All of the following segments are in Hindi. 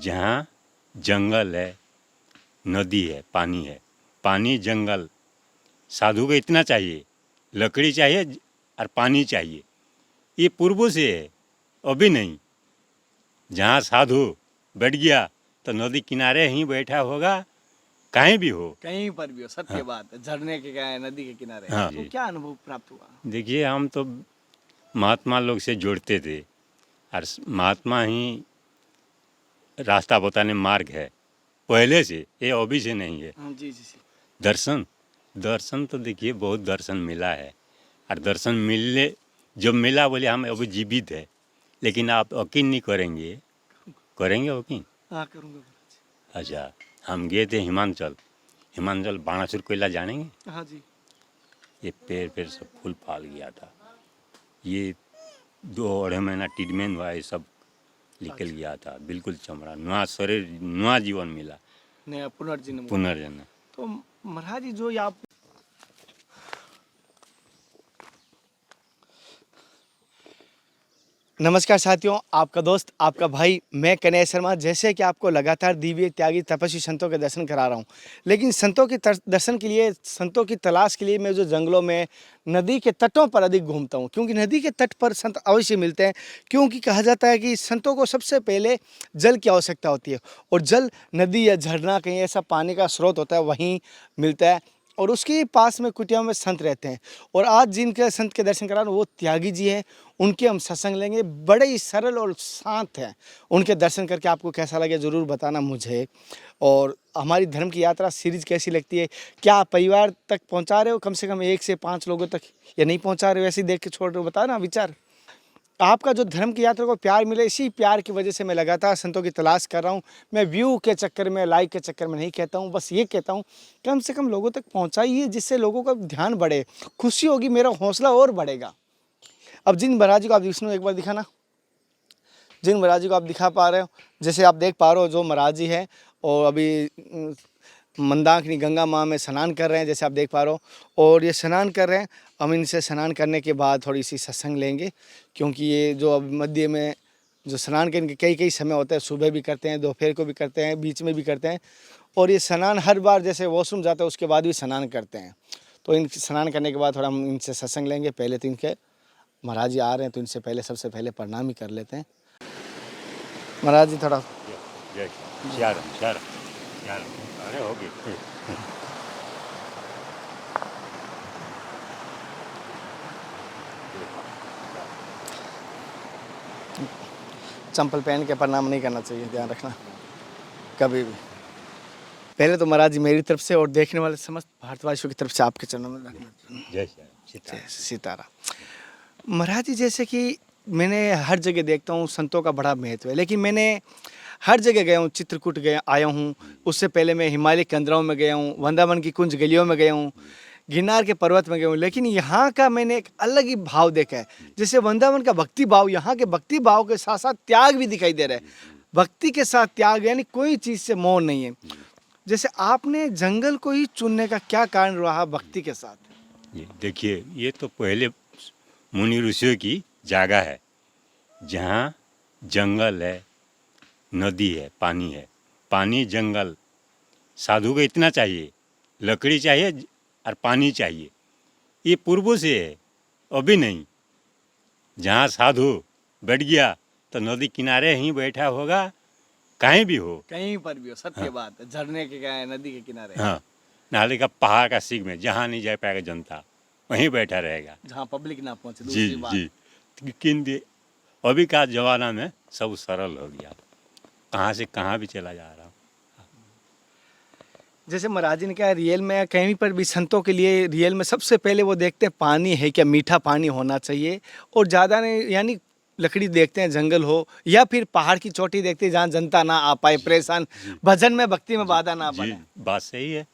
जहाँ जंगल है, नदी है, पानी जंगल, साधु को इतना चाहिए, लकड़ी चाहिए और पानी चाहिए। ये पूर्वों से है, अभी नहीं। जहाँ साधु बैठ गया तो नदी किनारे ही बैठा होगा, कहीं भी हो। कहीं पर भी हो, सत्य बात है। झरने के क्या नदी के किनारे हाँ तो जी। क्या अनुभव प्राप्त हुआ? देखिए, हम तो महात्मा लोग से जुड़ते थे और महात्मा ही रास्ता बताने मार्ग है, पहले से, ये अभी से नहीं है। जी जी जी। दर्शन तो देखिए बहुत दर्शन मिला है, और दर्शन मिलने जब मिला बोले हम अभी जीवित है, लेकिन आप यकीन नहीं करेंगे। करेंगे यकीन? हाँ करूँगा महाराज। अच्छा, हम गए थे हिमाचल बाणासुर कोयला जानेंगे? हाँ जी। ये पेड़ सब फूल फाल गया था। ये 2 अढ़ाई महीना ट्रीटमेंट हुआ, ये सब निकल गया था, बिल्कुल चमड़ा, नया शरीर, नया जीवन मिला, नया पुनर्जन्म। पुनर्जन्म। तो महाराज जी जो ये आप नमस्कार साथियों, आपका दोस्त, आपका भाई, मैं कन्हैया शर्मा। जैसे कि आपको लगातार दिव्य त्यागी तपस्वी संतों के दर्शन करा रहा हूँ, लेकिन संतों के दर्शन के लिए, संतों की तलाश के लिए मैं जो जंगलों में, नदी के तटों पर अधिक घूमता हूँ, क्योंकि नदी के तट पर संत अवश्य मिलते हैं। क्योंकि कहा जाता है कि संतों को सबसे पहले जल की आवश्यकता होती है, और जल नदी या झरना, कहीं ऐसा पानी का स्रोत होता है, वहीं मिलता है। और उसके पास में कुटिया में संत रहते हैं। और आज जिनके संत के दर्शन करा रहा हूँ वो त्यागी जी हैं। उनके हम सत्संग लेंगे, बड़े ही सरल और शांत हैं। उनके दर्शन करके आपको कैसा लगे ज़रूर बताना मुझे। और हमारी धर्म की यात्रा सीरीज कैसी लगती है, क्या आप परिवार तक पहुंचा रहे हो कम से कम 1 से 5 लोगों तक, या नहीं पहुंचा रहे हो, ऐसे ही देख के छोड़ रहे हो, बताना विचार। आपका जो धर्म की यात्रा को प्यार मिले, इसी प्यार की वजह से मैं लगातार संतों की तलाश कर रहा हूँ। मैं व्यू के चक्कर में, लाइक के चक्कर में नहीं कहता हूँ, बस ये कहता हूँ कम से कम लोगों तक पहुँचाइए, जिससे लोगों का ध्यान बढ़े, खुशी होगी, मेरा हौसला और बढ़ेगा। अब जिन महाराज जी को आप विष्णु एक बार दिखाना, जिन महाराज जी को आप दिखा पा रहे हो, जैसे आप देख पा रहे हो जो महाराज जी है, और अभी मंदाकिनी गंगा माँ में स्नान कर रहे हैं, जैसे आप देख पा रहे हो। और ये स्नान कर रहे हैं, हम इनसे स्नान करने के बाद थोड़ी सी सत्संग लेंगे, क्योंकि ये जो अब मध्य में जो स्नान के इनके कई समय होते हैं, सुबह भी करते हैं, दोपहर को भी करते हैं, बीच में भी करते हैं। और ये स्नान हर बार जैसे वॉशरूम जाते हैं उसके बाद भी स्नान करते हैं। तो इन स्नान करने के बाद थोड़ा हम इनसे सत्संग लेंगे। पहले तो इनके महाराज जी आ रहे हैं, तो इनसे पहले सबसे पहले प्रणाम ही कर लेते हैं। महाराज जी थोड़ा अरे हो गई। चंपल पहन के प्रणाम नहीं करना चाहिए, ध्यान रखना कभी भी। पहले तो महाराज जी मेरी तरफ से और देखने वाले समस्त भारतवासियों की तरफ से आपके चरणों में रखना। जय सीताराम। महाराज जी जैसे कि मैंने हर जगह देखता हूँ संतों का बड़ा महत्व है, लेकिन मैंने हर जगह गया हूँ, चित्रकूट गया आया हूँ, उससे पहले मैं हिमालय केंद्रों में गया हूँ, वृंदावन की कुंज गलियों में गया हूँ, गिरनार के पर्वत में गया हूँ, लेकिन यहाँ का मैंने एक अलग ही भाव देखा है। जैसे वृंदावन का भक्ति भाव, यहाँ के भक्ति भाव के साथ साथ त्याग भी दिखाई दे रहा है। भक्ति के साथ त्याग, यानी कोई चीज़ से मोह नहीं है। जैसे आपने जंगल को ही चुनने का क्या कारण रहा भक्ति के साथ? देखिए, ये तो पहले मुनि ऋषियों की जगह है, जहाँ जंगल है, नदी है, पानी जंगल, साधु को इतना चाहिए, लकड़ी चाहिए और पानी चाहिए। ये पूर्वों से है, अभी नहीं। जहाँ साधु बैठ गया तो नदी किनारे ही बैठा होगा, कहीं भी हो, कहीं पर भी हो, सत्य बात है। झरने के क्या नदी के किनारे। हाँ, नाले का पहाड़ का सीग में, जहाँ नहीं जा पाएगा जनता, वहीं बैठा रहेगा, जहाँ पब्लिक ना पहुंचे। जी दूसरी बात, जी। लेकिन अभी का जमाना में सब सरल हो गया, कहाँ से कहाँ भी चला जा रहा हूँ। जैसे महाराज जी ने कहा रियल में कहीं पर भी संतों के लिए रियल में सबसे पहले वो देखते हैं पानी है क्या, मीठा पानी होना चाहिए। और ज़्यादा नहीं, यानी लकड़ी देखते हैं, जंगल हो, या फिर पहाड़ की चोटी देखते हैं जहाँ जनता ना आ पाए, परेशान, भजन में भक्ति में बाधा ना बने। बात सही है।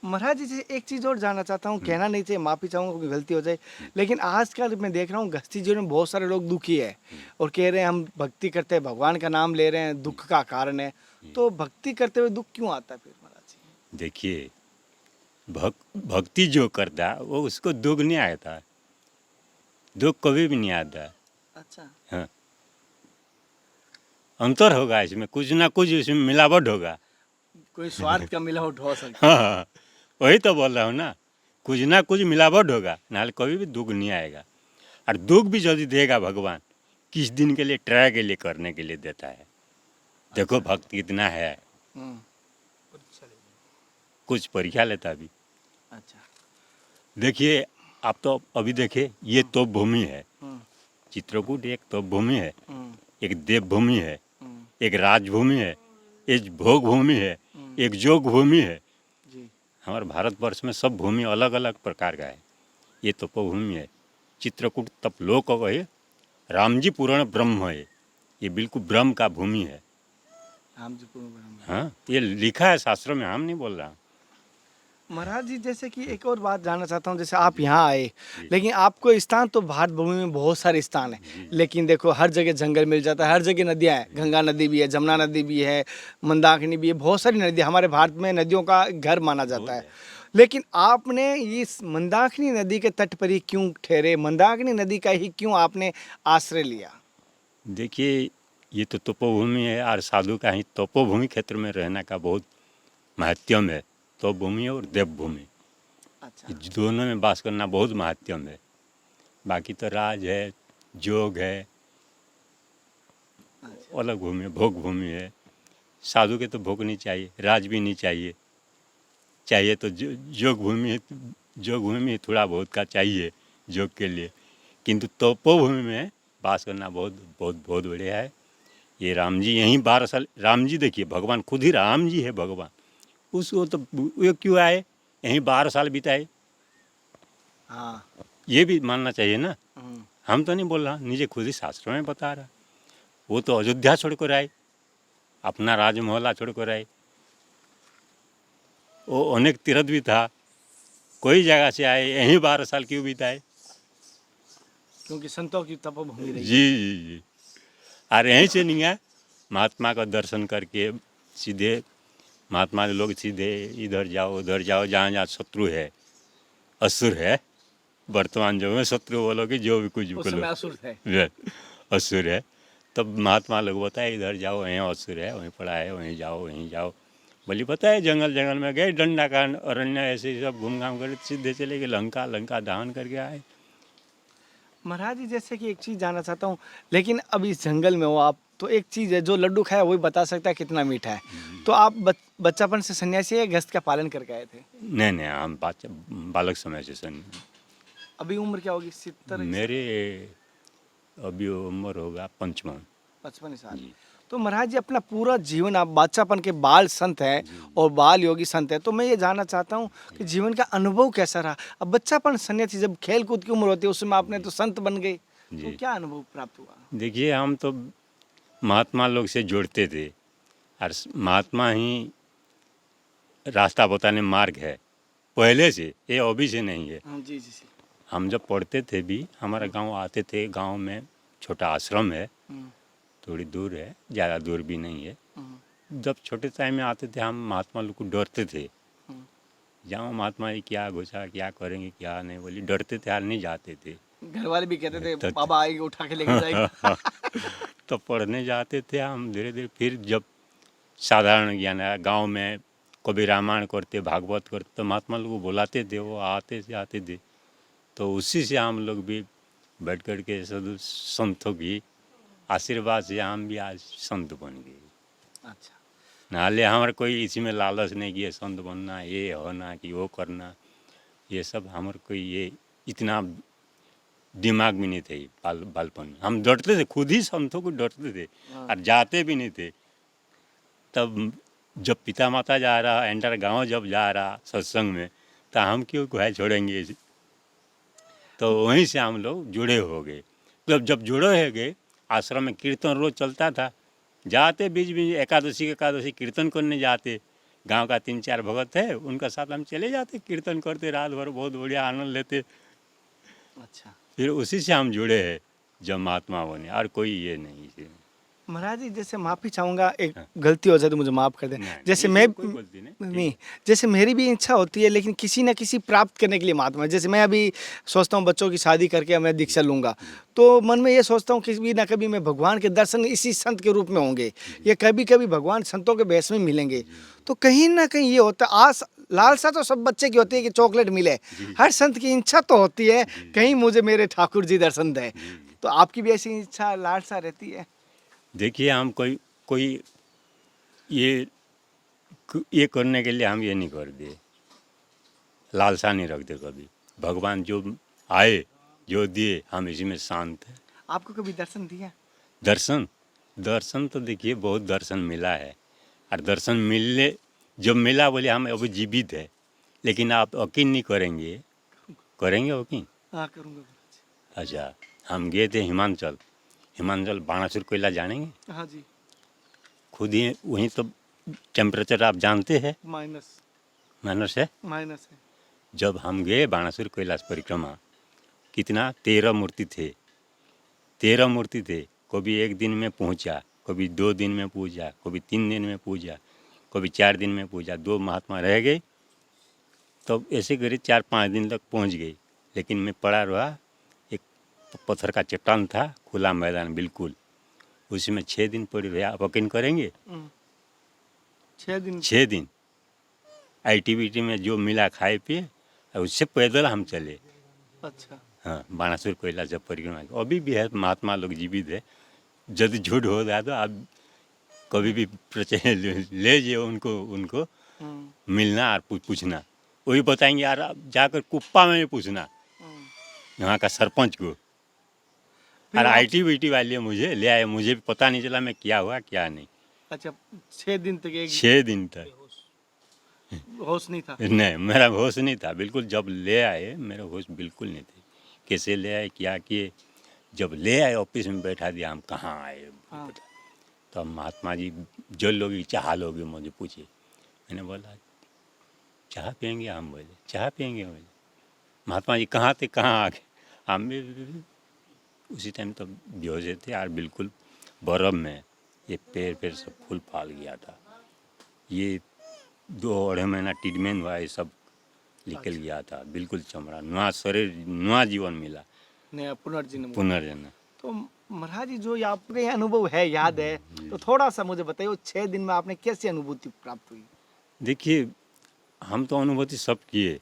महाराज जी एक चीज़ और जानना चाहता हूँ, कहना नहीं चाहिए, माफ़ी चाहूँगा कोई गलती हो जाए, लेकिन आजकल मैं देख रहा हूँ गस्ती जीवन में बहुत सारे लोग दुखी है, और कह रहे हैं हम भक्ति करते हैं, भगवान का नाम ले रहे हैं, दुख का कारण है। तो भक्ति करते हुए दुख क्यों आता है फिर महाराज जी? देखिए, भक्ति जो करता है वो उसको दुख नहीं आता है, दुख कभी भी नहीं आता है। अच्छा। हाँ, अंतर होगा इसमें, कुछ ना कुछ इसमें मिलावट होगा। कोई स्वार्थ का मिलावट हो सकता है। हाँ, वही तो बोल रहा हूँ ना, कुछ ना कुछ मिलावट होगा, नाले कभी भी दुख नहीं आएगा। और दुख भी यदि देगा भगवान, किस दिन के लिए, ट्राई के लिए, करने के लिए देता है। देखो भक्त कितना है, हम्म, कुछ परीक्षा लेता भी। अच्छा। देखिए, आप तो अभी देखिए, ये तो भूमि है, हम्म, चित्रकूट एक तो भूमि है, हम्म, एक देवभूमि है, हम्म, एक राजभूमि है, एक भोग भूमि है, एक जोग भूमि है। जी। हमारे भारतवर्ष में सब भूमि अलग अलग प्रकार का है। ये तपोभूमि है, चित्रकूट तपलोक है, रामजी पूर्ण ब्रह्म है, ये बिल्कुल ब्रह्म का भूमि है। राम जी पूर्ण ब्रह्म। हाँ, ये लिखा है शास्त्रों में, हम नहीं बोल रहा। महाराज जी, जैसे कि एक और बात जानना चाहता हूँ, जैसे आप यहाँ आए, लेकिन आपको स्थान तो भारत भूमि में बहुत सारे स्थान है, लेकिन देखो हर जगह जंगल मिल जाता है, हर जगह नदियाँ हैं, गंगा नदी भी है, जमुना नदी भी है, मंदाकिनी भी है, बहुत सारी नदियाँ, हमारे भारत में नदियों का घर माना जाता है। लेकिन आपने इस मंदाकिनी नदी के तट पर ही क्यों ठहरे, मंदाकिनी नदी का ही क्यों आपने आश्रय लिया? देखिए, ये तो तपोभूमि है, और साधु का ही तपोभूमि क्षेत्र में रहने का बहुत महत्व है। तपोभूमि और देवभूमि, अच्छा। ये दोनों में वास करना बहुत महत्व है। बाकी तो राज है, जोग है, अलग भूमि है, भोग भूमि है। साधु के तो भोग नहीं चाहिए, राज भी नहीं चाहिए, चाहिए तो जोग भूमि, जोग भूमि थोड़ा बहुत का चाहिए जोग के लिए। किंतु तपोभूमि में वास करना बहुत बहुत बहुत बढ़िया है। ये राम जी यहीं 12 साल, राम जी देखिए, भगवान खुद ही राम जी है भगवान, उसको तो वो क्यों आए, यहीं 12 साल बिताए, हाँ। ये भी मानना चाहिए ना। हम्म, हम तो नहीं बोल रहा, नीचे खुद ही शास्त्रों में बता रहा। वो तो अयोध्या छोड़कर आए, अपना राजमहला छोड़कर आए, वो अनेक तीर्थ भी था, कोई जगह से आए, यहीं 12 साल क्यों बिताए। क्योंकि संतों की तपोभूमि रही जी है। जी जी। और यहीं से नहीं आए, महात्मा का दर्शन करके सीधे, महात्मा लोग सीधे इधर जाओ उधर जाओ, जहाँ जहाँ शत्रु है, असुर है, वर्तमान जो में शत्रु बोलोगे, जो भी कुछ उस बोलो, समय असुर थे। वे असुर है। तब महात्मा लोग बताए, इधर जाओ, यहाँ असुर है, वहीं पड़ा है, वहीं जाओ वहीं जाओ। बोली बताए, जंगल जंगल में गए, दंडाकांड अरण्य ऐसे ही सब घूम घाम कर सीधे चले गए, लंका लंका दहन करके आए। महाराज जी, जैसे कि एक चीज़ जानना चाहता हूँ, लेकिन अब इस जंगल में हो आप, तो एक चीज़ है, जो लड्डू खाया वही बता सकता है कितना मीठा है। तो आप बच्चापन से सन्यासी या गृहस्थ का पालन करके आए थे? नहीं नहीं, हम बालक समय से सन, अभी उम्र क्या होगी, 70? मेरे अभी उम्र होगा 55। 55 साल। जी। तो महाराज जी, अपना पूरा जीवन आप बच्चापन के बाल संत हैं और बाल योगी संत हैं, तो मैं ये जानना चाहता हूँ कि जीवन का अनुभव कैसा रहा? अब बच्चापन सन्यासी, जब खेल कूद की उम्र होती है, उसमें आपने तो संत बन गए, तो जी। क्या अनुभव प्राप्त हुआ? देखिए, हम तो महात्मा लोग से जुड़ते थे, और महात्मा ही रास्ता बताने मार्ग है, पहले से, ये अभी से नहीं है। हाँ जी जी जी। हम जब पढ़ते थे भी, हमारा गांव आते थे, गांव में छोटा आश्रम है, हम्म, थोड़ी दूर है, ज़्यादा दूर भी नहीं है। हम्म, जब छोटे टाइम में आते थे, हम महात्मा लोग को डरते थे, हम्म। जाओ महात्मा जी क्या घुसा, क्या करेंगे क्या नहीं, बोली डरते थे, हाल नहीं जाते थे। घर वाले भी कहते थे तो बाबा आएगी उठा के लेके जाएगी। तो पढ़ने जाते थे हम धीरे धीरे। फिर जब साधारण ज्ञान आया, गांव में कभी रामायण करते, भागवत करते, तो महात्मा लोग को बुलाते थे, वो आते थे। तो उसी से हम लोग भी बैठ कर के साधु संतों की आशीर्वाद से हम भी आज संत बन गए। अच्छा। नाले हमारे कोई इसी में लालच नहीं कि ये संत बनना, ये होना कि वो करना, ये सब हमारे कोई ये इतना दिमाग में नहीं थे। बालपन में हम डरते थे, खुद ही संतों को डरते थे, और जाते भी नहीं थे। तब जब पिता माता जा रहा, एंटर गांव जब जा रहा सत्संग में, तो हम क्यों गुहार छोड़ेंगे। तो वहीं से हम लोग जुड़े हो गए। जब जुड़े हो गए, आश्रम में कीर्तन रोज चलता था, जाते बीच बीच एकादशी कीर्तन करने जाते। गांव का 3-4 भगत है, उनका साथ हम चले जाते, कीर्तन करते रात भर, बहुत बढ़िया आनंद लेते। अच्छा। फिर उसी से हम जुड़े हैं जब महात्मा बने, और कोई ये नहीं है। महाराज जी जैसे माफ़ी चाहूँगा, एक हाँ। गलती हो जाए तो मुझे माफ़ कर दें। नहीं, जैसे नहीं, मैं कोई गलती नहीं। नहीं, जैसे मेरी भी इच्छा होती है, लेकिन किसी न किसी प्राप्त करने के लिए महात्मा, जैसे मैं अभी सोचता हूँ बच्चों की शादी करके मैं दीक्षा लूँगा, तो मन में ये सोचता हूँ कभी ना कभी मैं भगवान के दर्शन इसी संत के रूप में होंगे, या कभी कभी भगवान संतों के भेष में मिलेंगे। तो कहीं ना कहीं ये होता है, आस लालसा तो सब बच्चे की होती है कि चॉकलेट मिले, जी। हर संत की इच्छा तो होती है जी। कहीं मुझे मेरे ठाकुर जी दर्शन दें। जी। तो आपकी भी ऐसी इच्छा लालसा रहती है? देखिए हम कोई कोई ये ये करने के लिए हम ये नहीं कर दिए, लालसा नहीं रखते कभी। भगवान जो आए जो दिए हम इसी में शांत हैं। आपको कभी दर्शन दिया? दर्शन दर्शन तो देखिए बहुत दर्शन मिला है, और दर्शन मिलने जब मिला बोले हम अभी जीवित है, लेकिन आप यकीन नहीं करेंगे, करेंगे यकीन? हाँ करूँगा। अच्छा, हम गए थे हिमाचल, हिमाचल बाणासुर कोयला जानेंगे? हाँ जी। खुद ही वहीं तो टेम्परेचर आप जानते हैं, माइनस माइनस है। माइनस है। जब हम गए बाणासुर कैलाश परिक्रमा, कितना 13 मूर्ति थे, 13 मूर्ति थे। कभी एक दिन में पहुंचा, कभी 2 दिन में पूजा, कभी 3 दिन में पूजा, कभी 4 दिन में पूजा। 2 महात्मा रह गए, तब ऐसे करीब 4-5 दिन तक पहुंच गई। लेकिन मैं पड़ा रहा, एक पत्थर का चट्टान था, खुला मैदान बिल्कुल, उसी में 6 दिन पड़ी रहे। आप यकीन करेंगे? 6 दिन? 6 दिन एक्टिविटी में जो मिला खाए पिए, और उससे पैदल हम चले। अच्छा। हाँ, बाणासुर कोयला जब परिक्रमा की। अभी भी है महात्मा लोग जीवित है, यदि झूठ हो रहा तो आप कभी भी प्रचय ले जाइए उनको, उनको मिलना और पूछना, वही बताएंगे। यार आप जाकर कुप्पा में भी पूछना यहाँ का सरपंच को। और एक्टिविटी वाले मुझे ले आए, मुझे भी पता नहीं चला मैं क्या हुआ क्या नहीं। अच्छा, 6 दिन तक एक 6 दिन तक होश नहीं था? नहीं, मेरा होश नहीं था बिल्कुल। जब ले आए मेरा होश बिल्कुल नहीं थे। कैसे ले आए, क्या किए, जब ले आए ऑफिस में बैठा दिया, हम कहाँ आए। हाँ। तो महात्मा जी जो लोग चाह लोगे मुझे पूछे, मैंने बोला चाह पियेंगे? हम बोले चाह पियेंगे। बोले महात्मा जी कहाँ थे, कहाँ आ गए? हम भी उसी टाइम तो बेहोश थे, और बिल्कुल बर्फ़ में ये पैर सब फूल फाल गया था। ये 2-2.5 महीना ट्रीटमेंट हुआ, ये सब निकल गया था बिल्कुल। चमड़ा नया शरीर, नया जीवन मिला, नया पुनर्जन्म। पुनर्जन्म। तो महाराज जी जो ये आपके ये अनुभव है, याद है, तो थोड़ा सा मुझे बताइए, वो 6 दिन में आपने कैसी अनुभूति प्राप्त हुई? देखिए हम तो अनुभूति सब किए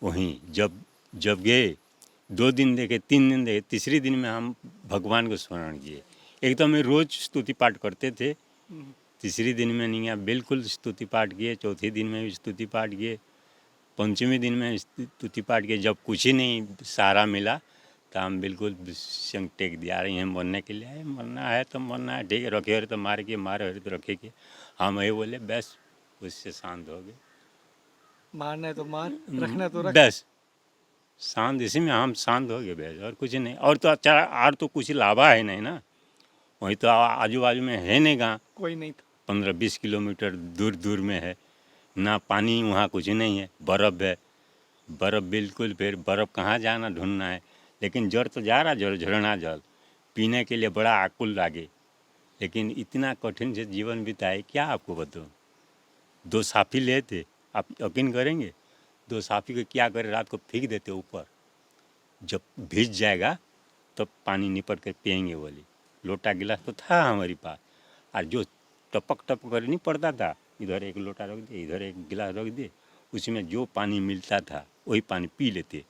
वहीं। जब गए 2 दिन देखे, 3 दिन देखे, तीसरे दिन में हम भगवान को स्मरण किए। एक तो मैं रोज स्तुति पाठ करते थे, तीसरे दिन में नहीं, बिल्कुल स्तुति पाठ किए। चौथे दिन में भी स्तुति पाठ किए, पंचमी दिन में स्तुति पाठ किए। जब कुछ ही नहीं सहारा मिला तो हम बिल्कुल संग टेक दिया, रही हैं मरने के लिए आए, मरना है तो मरना है, ठीक है, रखे हो तो मार के, मारे हो तो रखे के। हम ये बोले बस, उससे शांत हो गए। मारना है तो मार, रखना है तो रख। बस शांत, इसी में हम शांत हो गए बस, और कुछ नहीं। और तो अच्छा, और तो कुछ लाभा है नहीं ना, वहीं तो आजू बाजू में है नहीं गाँव, कोई नहीं था। 15-20 किलोमीटर दूर दूर में है ना, पानी वहाँ कुछ नहीं है, बर्फ़ है, बर्फ़ बिल्कुल। फिर बर्फ़ कहाँ जाना ढूंढना है, लेकिन जड़ तो जा रहा, जड़ झरना जल पीने के लिए बड़ा आकुल लागे। लेकिन इतना कठिन से जीवन बिताए, क्या आपको बताऊँ। 2 साफी ले थे, आप यकीन करेंगे, 2 साफी को क्या करे, रात को फेंक देते ऊपर, जब भीग जाएगा तब पानी निपट कर पियेंगे बोली। लोटा गिलास तो था हमारे पास, और जो टपक टपक कर नहीं पड़ता था, इधर एक लोटा रख दिए, इधर एक गिलास रख दिए, उसी में जो पानी मिलता था वही पानी पी लेते।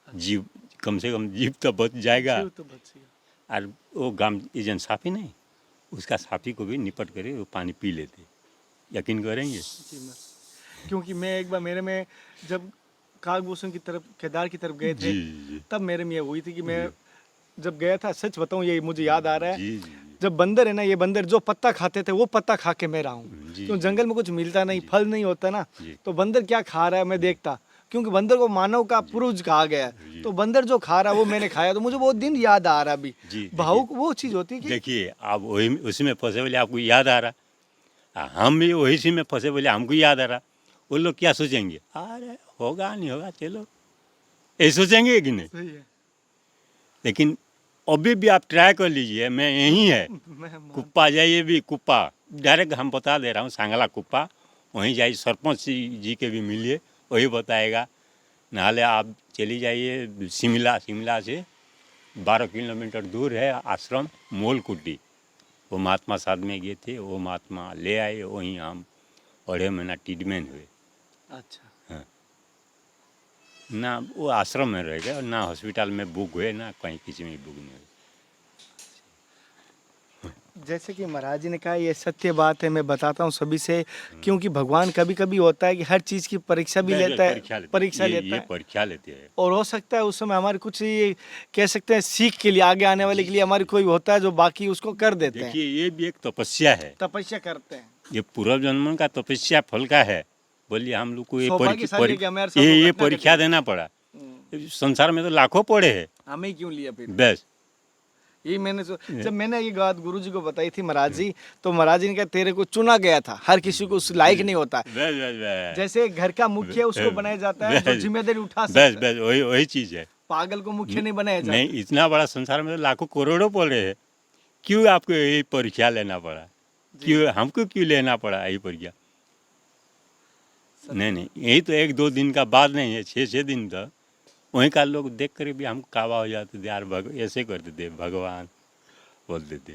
जीव कम से कम जीव तो बच जाएगा। जीव तो बच गया। और वो गांव एजेंट साफी नहीं, उसका साफी को भी निपट करे वो पानी पी लेते। यकीन करेंगे? जी मैं, क्योंकि मैं एक बार मेरे में जब कागभूषण की तरफ, केदार की तरफ गए थे, जी तब मेरे में ये हुई थी कि मैं जब गया था, सच बताऊं ये मुझे याद आ रहा है, जी जी जब बंदर है ना, ये बंदर जो पत्ता खाते थे वो पत्ता खा के मैं रहा हूँ। जी, क्यों, जंगल में कुछ मिलता नहीं, फल नहीं होता ना, जी। तो बंदर क्या खा रहा है मैं देखता, क्योंकि बंदर को मानव का पूर्वज कहा गया है, तो बंदर जो खा रहा है वो मैंने खाया, तो मुझे वो दिन याद आ रहा अभी। जी, भावुक वो चीज़ होती है कि देखिए आप वही उसी में फंसे बोले आपको याद आ रहा, हम भी वही सी में फंसे बोले हमको याद आ रहा। वो लोग क्या सोचेंगे, अरे होगा नहीं होगा चलो, ये सोचेंगे कि नहीं। सही है। लेकिन अभी भी आप ट्राई कर लीजिए, मैं यहीं है कुप्पा जाइए भी, कुप्पा डायरेक्ट हम बता दे रहा हूँ, सांगला कुप्पा, वहीं जाइए, सरपंच जी के भी मिलिए, वही बताएगा। नाले आप चली जाइए शिमला, शिमला से 12 किलोमीटर दूर है आश्रम मोलकुटी, वो महात्मा साथ में गए थे, वो महात्मा ले आए, वहीं हम 2.5 महीना ट्रीटमेंट हुए। अच्छा। हाँ, ना वो आश्रम में रह गए, ना हॉस्पिटल में बुक हुए, ना कहीं किसी में बुक नहीं हुए। जैसे कि महाराज जी ने कहा, ये सत्य बात है, मैं बताता हूँ सभी से, क्योंकि भगवान कभी कभी होता है कि हर चीज़ की परीक्षा भी लेता है, परीक्षा लेता ये है, परीक्षा लेते हैं। और हो सकता है उस समय हमारे कुछ ये कह सकते हैं सीख के लिए, आगे आने वाले के लिए हमारी कोई होता है जो बाकी उसको कर देते हैं, देखिए ये भी एक तपस्या है, तपस्या करते हैं। ये पूर्व जन्म का तपस्या फल का है। बोलिए हम लोग को ये सौभाग्यशाली है कि हमें हर सबको ये घटना परीक्षा घटी। देना पड़ा। संसार में तो लाखों पड़े हैं, हमें क्यों लिया फिर? बस यही मैंने जब मैंने ये बात गुरु जी को बताई थी महाराज जी, तो महाराज जी ने कहा तेरे को चुना गया था, हर किसी को उस लायक नहीं होता। बस बस बस जैसे घर का मुखिया उसको बनाया जाता है जो बस, जिम्मेदारी उठा बस सकता है, बस वही वही चीज है। पागल को मुखिया नहीं बनाया जाता। नहीं, इतना बड़ा संसार में तो लाखों करोड़ों पड़े हैं, क्यों आपको यही परीक्षा लेना पड़ा? क्यों हमको क्यों लेना पड़ा यही परीक्षा? नहीं, यही तो 1-2 दिन का बात नहीं है, 6-6 दिन तक वहीं का लोग देख कर भी हम काबा हो जाते थे, यार ऐसे करते थे, भगवान बोलते थे।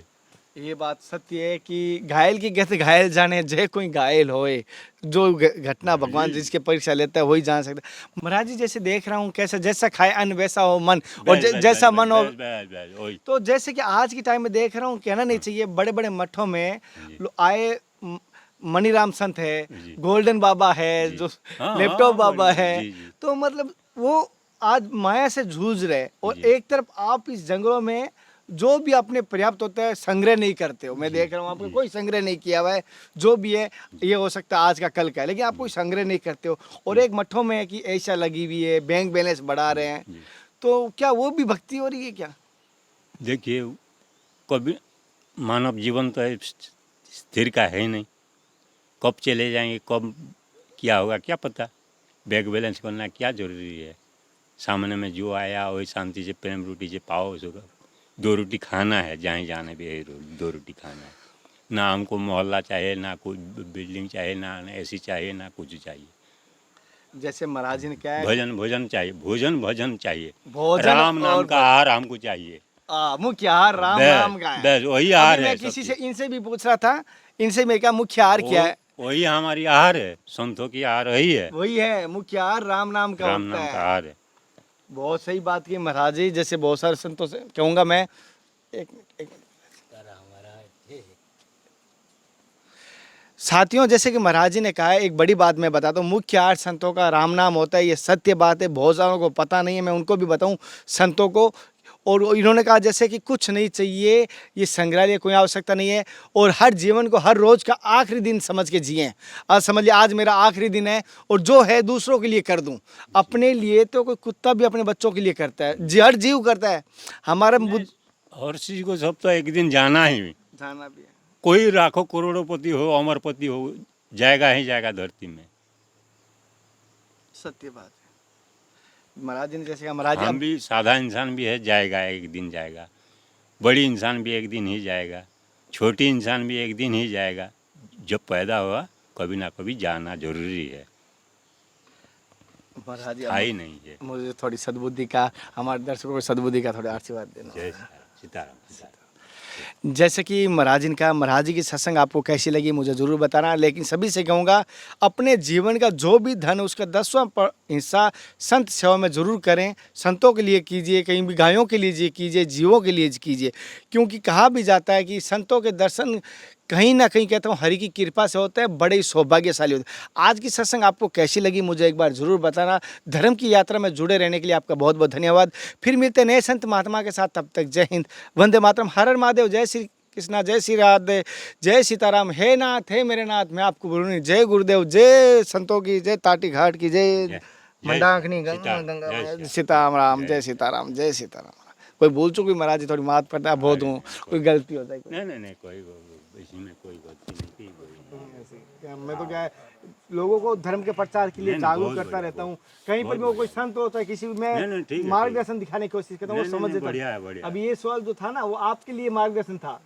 ये बात सत्य है कि घायल की गति घायल जाने, जय कोई घायल होए, जो घटना भगवान जिसके परीक्षा लेता है वही जान सकता है। महाराज जी जैसे देख रहा हूँ कैसा, जैसा खाए अन्न वैसा हो मन, और जैसा मन हो। वही तो जैसे कि आज के टाइम में देख रहा हूँ, कहना नहीं चाहिए, बड़े बड़े मठों में आए मनीराम संत है, जी। गोल्डन बाबा है, जो हाँ, लैपटॉप बाबा जी, है, जी। तो मतलब वो आज माया से जूझ रहे, और जी। एक तरफ आप इस जंगलों में जो भी अपने पर्याप्त होता है संग्रह नहीं करते हो। मैं देख रहा हूँ आपको कोई संग्रह नहीं किया हुआ है, जो भी है ये हो सकता है आज का कल का है, लेकिन आप कोई संग्रह नहीं करते हो, और एक मठों में है कि ऐसा लगी हुई है, बैंक बैलेंस बढ़ा रहे हैं, तो क्या वो भी भक्ति हो रही है क्या? देखिए, कभी मानव जीवन तो स्थिर का है ही नहीं, कब चले जाएंगे, कब क्या होगा क्या पता। बैंक बैलेंस करना क्या जरूरी है? सामने में जो आया वही शांति से प्रेम रोटी से पाओ, उसको 2 रोटी खाना है, जहाँ जाने भी 2 रोटी खाना है। ना हमको मोहल्ला चाहिए, ना कोई बिल्डिंग चाहिए, ना ऐसी चाहिए, ना कुछ चाहिए। जैसे महाराज जी ने क्या है, भोजन चाहिए, भोजन चाहिए, भोजन राम नाम और का आहार हमको चाहिए। मुख्य आहार राम नाम का है। बस वही आहार अभी है। मैं किसी से इनसे भी पूछ रहा था, इनसे मैं क्या मुख्य आहार क्या है? वही हमारी आहार है, संतों की आहार वही है, वही है, मुख्य आहार राम नाम का राम होता नाम का है। आहार है। बहुत सही बात की महाराज जी, जैसे बहुत सारे संतों से कहूँगा मैं, एक साथियों, जैसे कि महाराज जी ने कहा है, एक बड़ी बात मैं बताता हूँ, मुख्य आहार संतों का राम नाम होता है, ये सत्य बात है, बहुत सारों को पता नहीं है, मैं उनको भी बताऊँ संतों को। और इन्होंने कहा जैसे कि कुछ नहीं चाहिए, ये संग्रहालय कोई आवश्यकता नहीं है, और हर जीवन को हर रोज का आखिरी दिन समझ के जिएं। आज समझ लिया आज मेरा आखिरी दिन है, और जो है दूसरों के लिए कर दूं। अपने लिए तो कोई कुत्ता भी अपने बच्चों के लिए करता है, हर जीव करता है। हमारा और चीज को सब तो एक दिन जाना ही, जाना भी है। कोई लाखों करोड़ोंपति हो, अमरपति हो, जाएगा ही जाएगा धरती में। सत्य बात है। महाराज जी ने जैसे कहा, महाराज जी हम भी साधा इंसान भी है, जाएगा एक दिन जाएगा, बड़ी इंसान भी एक दिन ही जाएगा, छोटी इंसान भी एक दिन ही जाएगा। जब पैदा हुआ कभी ना कभी जाना जरूरी है, महाराज जी आई नहीं है। मुझे थोड़ी सद्बुद्धि का, हमारे दर्शकों को सद्बुद्धि का थोड़ा आशीर्वाद देना। जय सीताराम। जैसे कि महाराज जी ने कहा, महाराज जी की सत्संग आपको कैसी लगी मुझे ज़रूर बताना, लेकिन सभी से कहूँगा अपने जीवन का जो भी धन उसका 10वां हिस्सा संत सेवा में ज़रूर करें। संतों के लिए कीजिए, कहीं भी गायों के लिए कीजिए, जीवों के लिए कीजिए, क्योंकि कहा भी जाता है कि संतों के दर्शन कहीं ना कहीं कहता हूँ हरि की कृपा से होता है, बड़े ही सौभाग्यशाली होते हैं। आज की सत्संग आपको कैसी लगी मुझे एक बार ज़रूर बताना। धर्म की यात्रा में जुड़े रहने के लिए आपका बहुत बहुत धन्यवाद। फिर मिलते हैं नए संत महात्मा के साथ, तब तक जय हिंद, वंदे मातरम, हर हर महादेव, जय श्री कृष्णा, जय श्री राधे, जय सीताराम। हे नाथ, हे मेरे नाथ, मैं आपको बोलूँ नहीं, जय गुरुदेव, जय संतों की, जय ताटी घाट की, जय मंदाकिनी गंगा, सीताराम, जय सीताराम, जय सीताराम। कोई भूल चूक भी महाराज जी थोड़ी माफ करता है, बहुत हूँ, कोई गलती होता है। नहीं, कोई इसमें कोई गलती नहीं की। मैं तो क्या है लोगों को धर्म के प्रचार के लिए नहीं, जागरूक बहुत करता बढ़िया, रहता हूँ। कहीं पर भी वो कोई संत होता है किसी नहीं, में नहीं, ठीक है, मार्गदर्शन दिखाने की कोशिश करता हूँ, वो नहीं, समझ नहीं, लेता बढ़िया है, हूँ। बढ़िया है। अब ये सवाल जो था ना वो आपके लिए मार्गदर्शन था